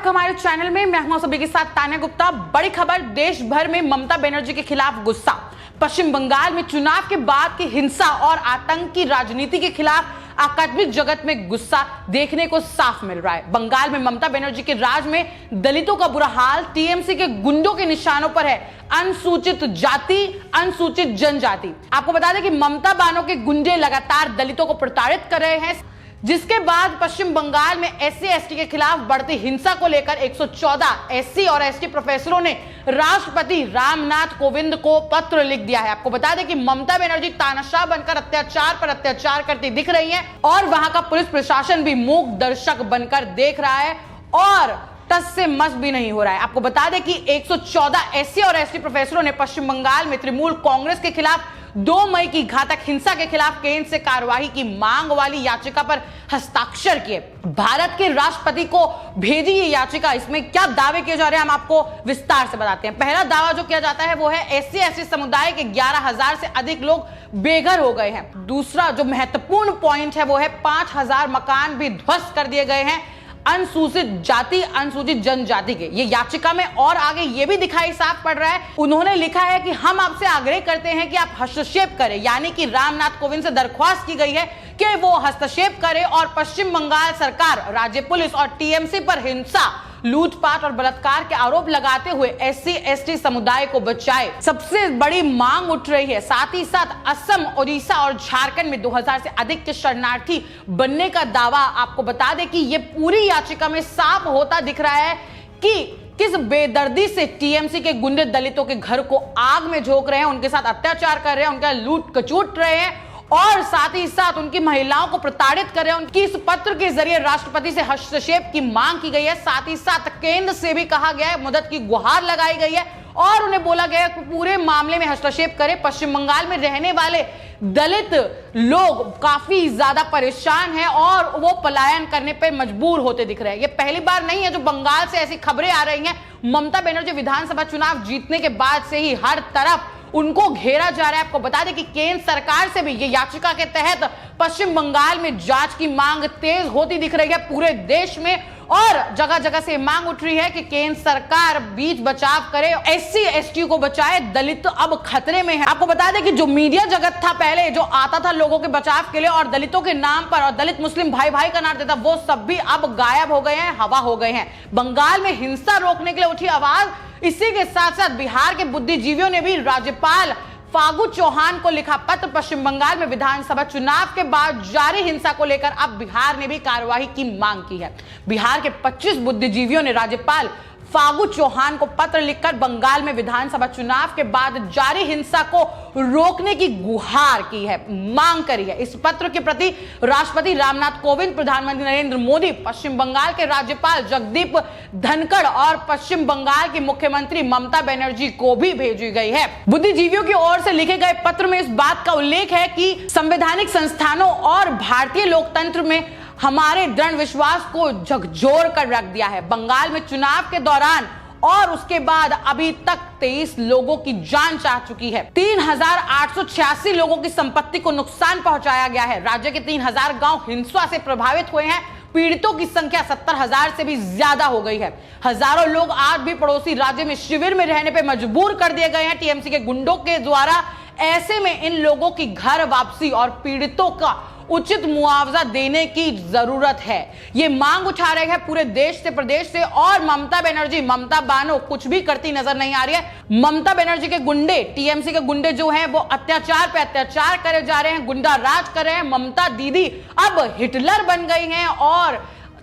आपका हमारे चैनल में। मैं हूं सभी के साथ तान्या गुप्ता। बड़ी खबर, देश भर में ममता बनर्जी के खिलाफ गुस्सा। पश्चिम बंगाल में चुनाव के बाद की हिंसा और आतंक की राजनीति के खिलाफ आध्यात्मिक जगत में गुस्सा देखने को साफ मिल रहा है। बंगाल में ममता बनर्जी के राज में दलितों का बुरा हाल टीएमसी के गुंडों के निशानों पर है। अनुसूचित जाति, अनुसूचित जनजाति। आपको बता दें कि ममता बानो के गुंडे लगातार दलितों को प्रताड़ित कर रहे हैं, जिसके बाद पश्चिम बंगाल में एससी एसटी के खिलाफ बढ़ती हिंसा को लेकर 114 एससी और एसटी प्रोफेसरों ने राष्ट्रपति रामनाथ कोविंद को पत्र लिख दिया है। आपको बता दें कि ममता बनर्जी तानाशाह बनकर अत्याचार पर अत्याचार करती दिख रही हैं और वहां का पुलिस प्रशासन भी मूक दर्शक बनकर देख रहा है और टस से मस भी नहीं हो रहा है। आपको बता दें कि 114 एससी और एसटी प्रोफेसरों ने पश्चिम बंगाल में तृणमूल कांग्रेस के खिलाफ 2 मई की घातक हिंसा के खिलाफ केंद्र से कार्रवाई की मांग वाली याचिका पर हस्ताक्षर किए। भारत के राष्ट्रपति को भेजी ये याचिका। इसमें क्या दावे किए जा रहे हैं हम आपको विस्तार से बताते हैं। पहला दावा जो किया जाता है वो है एससी एसटी समुदाय के 11,000 से अधिक लोग बेघर हो गए हैं। दूसरा जो महत्वपूर्ण पॉइंट है वो है 5,000 मकान भी ध्वस्त कर दिए गए हैं अनुसूचित जाति, अनुसूचित जनजाति के। ये याचिका में और आगे ये भी दिखाई साफ पड़ रहा है। उन्होंने लिखा है कि हम आपसे आग्रह करते हैं कि आप हस्तक्षेप करें, यानी कि रामनाथ कोविंद से दरख्वास्त की गई है कि वो हस्तक्षेप करें और पश्चिम बंगाल सरकार, राज्य पुलिस और टीएमसी पर हिंसा, लूटपाट और बलात्कार के आरोप लगाते हुए एससी एसटी समुदाय को बचाए। सबसे बड़ी मांग उठ रही है। साथ ही साथ असम, ओडिशा और झारखंड में 2000 से अधिक के शरणार्थी बनने का दावा। आपको बता दें कि ये पूरी याचिका में साफ होता दिख रहा है कि किस बेदर्दी से टीएमसी के गुंडे दलितों के घर को आग में झोंक रहे हैं, उनके साथ अत्याचार कर रहे हैं, उनका लूट कचूट रहे हैं और साथ ही साथ उनकी महिलाओं को प्रताड़ित कर रहे हैं। उनकी इस पत्र के जरिए राष्ट्रपति से हस्तक्षेप की मांग की गई है। साथ ही साथ केंद्र से भी कहा गया है, मदद की गुहार लगाई गई है और उन्हें बोला गया है कि पूरे मामले में हस्तक्षेप करें। पश्चिम बंगाल में रहने वाले दलित लोग काफी ज्यादा परेशान हैं और वो पलायन करने पर मजबूर होते दिख रहे हैं। ये पहली बार नहीं है जो बंगाल से ऐसी खबरें आ रही हैं। ममता बनर्जी विधानसभा चुनाव जीतने के बाद से ही हर तरफ उनको घेरा जा रहा है। आपको बता दें कि केंद्र सरकार से भी ये याचिका के तहत पश्चिम बंगाल में जांच की मांग तेज होती दिख रही है पूरे देश में और जगह जगह से मांग उठ रही है कि केंद्र सरकार बीच बचाव करे, एससी एसटी को बचाए। दलित अब खतरे में है। आपको बता दें कि जो मीडिया जगत था पहले, जो आता था लोगों के बचाव के लिए और दलितों के नाम पर और दलित मुस्लिम भाई भाई का नाम देता, वो सब भी अब गायब हो गए हैं, हवा हो गए हैं। बंगाल में हिंसा रोकने के लिए उठी आवाज। इसी के साथ साथ बिहार के बुद्धिजीवियों ने भी राज्यपाल फागू चौहान को लिखा पत्र। पश्चिम बंगाल में विधानसभा चुनाव के बाद जारी हिंसा को लेकर अब बिहार ने भी कार्रवाई की मांग की है। बिहार के 25 बुद्धिजीवियों ने राज्यपाल फागू चौहान को पत्र लिखकर बंगाल में विधानसभा चुनाव के बाद जारी हिंसा को रोकने की गुहार की है, मांग करी है। इस पत्र की प्रति राष्ट्रपति रामनाथ कोविंद, प्रधानमंत्री नरेंद्र मोदी, पश्चिम बंगाल के राज्यपाल जगदीप धनखड़ और पश्चिम बंगाल की मुख्यमंत्री ममता बनर्जी को भी भेजी गई है। बुद्धिजीवियों की ओर से लिखे गए पत्र में इस बात का उल्लेख है कि संवैधानिक संस्थानों और भारतीय लोकतंत्र में हमारे दृढ़ विश्वास को झकझोर कर रख दिया है। बंगाल में चुनाव के दौरान और उसके बाद अभी तक 23 लोगों की जान जा चुकी है। 3,886 लोगों की संपत्ति को नुकसान पहुंचाया गया है। राज्य के 3,000 गांव हिंसा से प्रभावित हुए हैं। पीड़ितों की संख्या 70,000 से भी ज्यादा हो गई है। हजारों लोग आज भी पड़ोसी राज्य में शिविर में रहने पर मजबूर कर दिए गए हैं टीएमसी के गुंडों के द्वारा। ऐसे में इन लोगों की घर वापसी और पीड़ितों का उचित मुआवजा देने की जरूरत है। ये मांग उठा रहे हैं पूरे देश से, प्रदेश से और ममता बनर्जी, ममता बानो कुछ भी करती नजर नहीं आ रही है। ममता बनर्जी के गुंडे, टीएमसी के गुंडे जो हैं वो अत्याचार पे अत्याचार करे जा रहे हैं, गुंडा राज कर रहे हैं। ममता दीदी अब हिटलर बन गई हैं और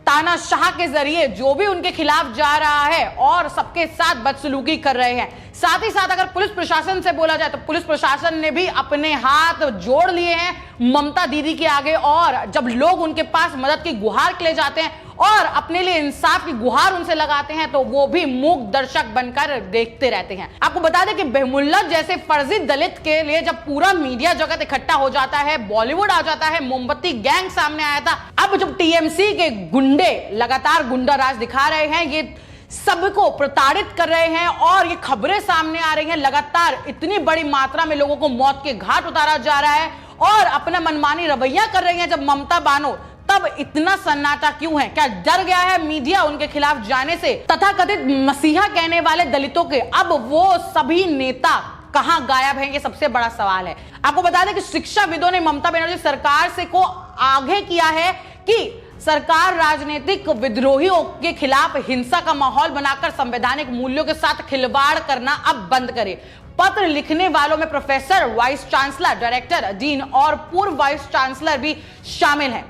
तानाशाह के जरिए जो भी उनके खिलाफ जा रहा है और सबके साथ बदसलूकी कर रहे हैं। साथ ही साथ अगर पुलिस प्रशासन से बोला जाए तो पुलिस प्रशासन ने भी अपने हाथ जोड़ लिए हैं ममता दीदी के आगे और जब लोग उनके पास मदद की गुहार के लिए जाते हैं और अपने लिए इंसाफ की गुहार उनसे लगाते हैं तो वो भी मूक दर्शक बनकर देखते रहते हैं। आपको बता दें कि बेहमुल्ला जैसे फर्जी दलित के लिए जब पूरा मीडिया जगत इकट्ठा हो जाता है, बॉलीवुड आ जाता है, मोमबत्ती गैंग सामने आया था, अब जब टीएमसी के गुंडे लगातार गुंडा राज दिखा रहे हैं, ये सबको प्रताड़ित कर रहे हैं और ये खबरें सामने आ रही हैं, लगातार इतनी बड़ी मात्रा में लोगों को मौत के घाट उतारा जा रहा है और अपना मनमानी रवैया कर रही हैं जब ममता बानो, तब इतना सन्नाटा क्यों है? क्या डर गया है मीडिया उनके खिलाफ जाने से? तथाकथित मसीहा कहने वाले दलितों के अब वो सभी नेता कहां गायब हैं? ये सबसे बड़ा सवाल है। आपको बता दें कि शिक्षाविदों ने ममता बनर्जी सरकार से को आगे किया है कि सरकार राजनीतिक विद्रोहियों के खिलाफ हिंसा का माहौल बनाकर संवैधानिक मूल्यों के साथ खिलवाड़ करना अब बंद करे। पत्र लिखने वालों में professor, vice chancellor, director, dean और पूर्व वाइस चांसलर भी शामिल हैं।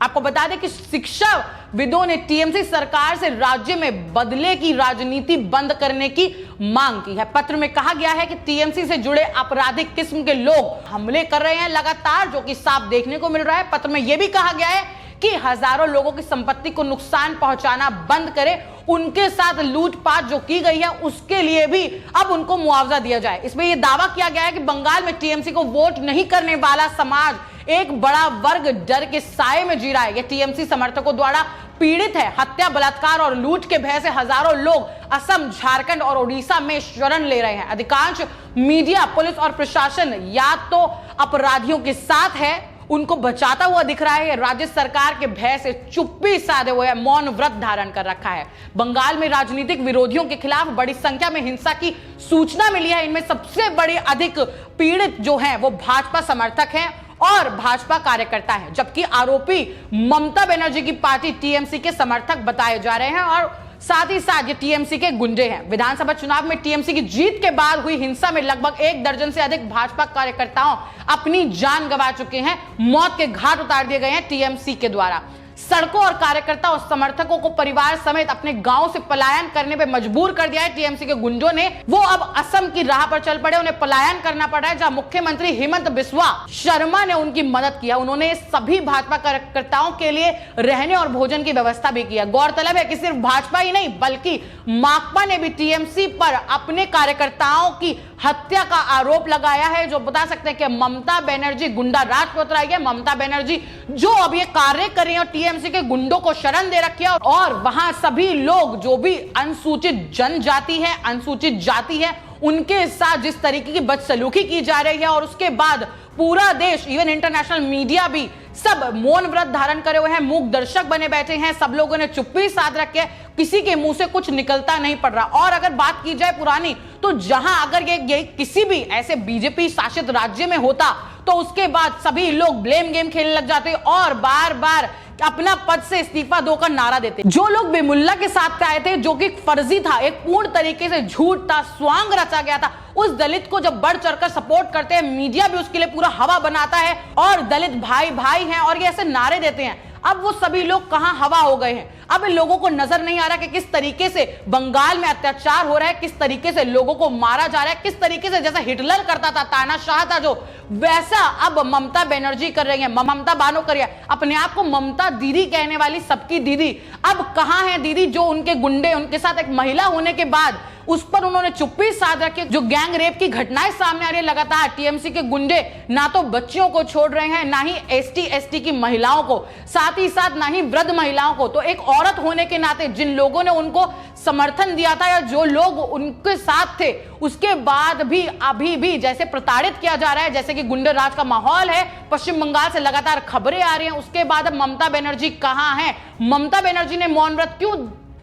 आपको बता दें कि शिक्षाविदों ने टीएमसी सरकार से राज्य में बदले की राजनीति बंद करने की मांग की है। पत्र में कहा गया है कि टीएमसी से जुड़े आपराधिक किस्म के लोग हमले कर रहे हैं लगातार, जो कि साफ देखने को मिल रहा है। पत्र में यह भी कहा गया है कि हजारों लोगों की संपत्ति को नुकसान पहुंचाना बंद करें, उनके साथ लूटपाट जो की गई है उसके लिए भी अब उनको मुआवजा दिया जाए। इसमें यह दावा किया गया है कि बंगाल में टीएमसी को वोट नहीं करने वाला समाज, एक बड़ा वर्ग डर के साए में जी रहा है। यह टीएमसी समर्थकों द्वारा पीड़ित है। हत्या, बलात्कार और लूट के भय से हजारों लोग असम, झारखंड और ओडिशा में शरण ले रहे हैं। अधिकांश मीडिया, पुलिस और प्रशासन या तो अपराधियों के साथ है, उनको बचाता हुआ दिख रहा है, राज्य सरकार के भय से चुप्पी साधे हुए मौन व्रत धारण कर रखा है। बंगाल में राजनीतिक विरोधियों के खिलाफ बड़ी संख्या में हिंसा की सूचना मिली है। इनमें सबसे बड़ी अधिक पीड़ित जो हैं वो भाजपा समर्थक हैं और भाजपा कार्यकर्ता हैं, जबकि आरोपी ममता बनर्जी की पार्टी टीएमसी के समर्थक बताए जा रहे हैं और साथ ही साथ ये टीएमसी के गुंडे हैं। विधानसभा चुनाव में टीएमसी की जीत के बाद हुई हिंसा में लगभग 1 दर्जन से अधिक भाजपा कार्यकर्ताओं अपनी जान गंवा चुके हैं। मौत के घाट उतार दिए गए हैं टीएमसी के द्वारा। सड़कों और कार्यकर्ता और समर्थकों को परिवार समेत अपने गांव से पलायन करने पे मजबूर कर दिया है टीएमसी के गुंडों ने। वो अब असम की राह पर चल पड़े, उन्हें पलायन करना पड़ रहा है, जहां मुख्यमंत्री हेमंत बिस्वा शर्मा ने उनकी मदद किया। उन्होंने सभी भाजपा कार्यकर्ताओं के लिए रहने और भोजन की व्यवस्था भी किया। गौरतलब है कि सिर्फ भाजपा ही नहीं बल्कि माकपा ने भी टीएमसी पर अपने कार्यकर्ताओं की हत्या का आरोप लगाया है, जो बता सकते हैं कि ममता बनर्जी गुंडा राज पे उतर आई है। ममता बनर्जी जो अब ये कार्य कर रही है, टीएमसी के गुंडों को शरण दे रखी है और वहां सभी लोग जो भी अनुसूचित जनजाति है, अनुसूचित जाति है, उनके साथ जिस तरीके की बदसलूकी की जा रही है और उसके बाद पूरा देश, इवन इंटरनेशनल मीडिया भी सब मौन व्रत धारण करे हुए हैं, मूक दर्शक बने बैठे हैं। सब लोगों ने चुप्पी साध रखी है, किसी के मुंह से कुछ निकलता नहीं पड़ रहा। और अगर बात की जाए पुरानी, तो जहां अगर ये किसी भी ऐसे बीजेपी शासित राज्य में होता तो उसके बाद सभी लोग ब्लेम गेम खेलने लग जाते और बार बार अपना पद से इस्तीफा दो का नारा देते। जो लोग बेमुल्ला के साथ आए थे, जो कि फर्जी था, एक पूर्ण तरीके से झूठ था, स्वांग रचा गया था, उस दलित को जब बढ़ चढ़कर सपोर्ट करते हैं, मीडिया भी उसके लिए पूरा हवा बनाता है और दलित भाई भाई हैं और ये ऐसे नारे देते हैं। अब वो सभी लोग कहां हवा हो गए हैं? अब इन लोगों को नजर नहीं आ रहा कि किस तरीके से बंगाल में अत्याचार हो रहा है, किस तरीके से लोगों को मारा जा रहा है, किस तरीके से जैसा हिटलर करता था, तानाशाह था जो, वैसा अब ममता बनर्जी कर रही है। ममता बानो कर रही है, अपने आप को ममता दीदी कहने वाली सबकी दीदी। अब कहां है दीदी जो उनके गुंडे, उनके साथ एक महिला होने के बाद उस पर उन्होंने चुप्पी साध रखी। जो गैंग रेप की घटनाएं सामने आ रही है लगातार, टीएमसी के गुंडे ना तो बच्चियों को छोड़ रहे हैं, ना ही एसटी की महिलाओं को, साथ ही साथ ना ही वृद्ध महिलाओं को। तो एक औरत होने के नाते जिन लोगों ने उनको समर्थन दिया था या जो लोग उनके साथ थे, उसके बाद भी अभी भी जैसे प्रताड़ित किया जा रहा है, जैसे कि गुंडे राज का माहौल है। पश्चिम बंगाल से लगातार खबरें आ रही हैं। उसके बाद अब ममता बनर्जी कहां है? ममता बनर्जी ने मौन व्रत क्यों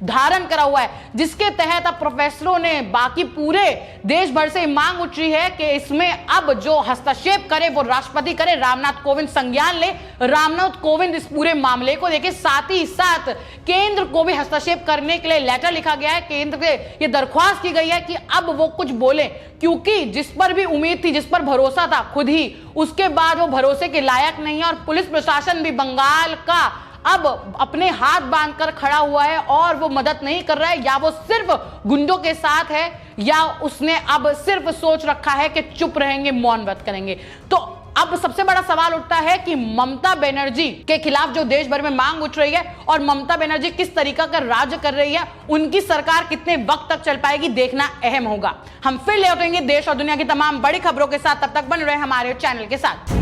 धारण करा हुआ है, जिसके तहत अब प्रोफेसरों ने, बाकी पूरे देश भर से मांग उठ रही है कि इसमें अब जो हस्तक्षेप करे वो राष्ट्रपति करे, रामनाथ कोविंद संज्ञान ले, रामनाथ कोविंद इस पूरे मामले को देखे। साथ ही साथ केंद्र को भी हस्तक्षेप करने के लिए लेटर लिखा गया है। केंद्र से ये दरख्वास्त की गई है कि अब वो कुछ बोले, क्योंकि जिस पर भी उम्मीद थी, जिस पर भरोसा था खुद ही, उसके बाद वो भरोसे के लायक नहीं है। और पुलिस प्रशासन भी बंगाल का अब अपने हाथ बांधकर खड़ा हुआ है और वो मदद नहीं कर रहा है, या वो सिर्फ गुंडों के साथ है, या उसने अब सिर्फ सोच रखा है कि चुप रहेंगे, मौन व्रत करेंगे। तो अब सबसे बड़ा सवाल उठता है कि ममता बनर्जी के खिलाफ जो देश भर में मांग उठ रही है और ममता बनर्जी किस तरीका का राज्य कर रही है, उनकी सरकार कितने वक्त तक चल पाएगी, देखना अहम होगा। हम फिर लौटेंगे देश और दुनिया की तमाम बड़ी खबरों के साथ, तब तक बन रहे हमारे चैनल के साथ।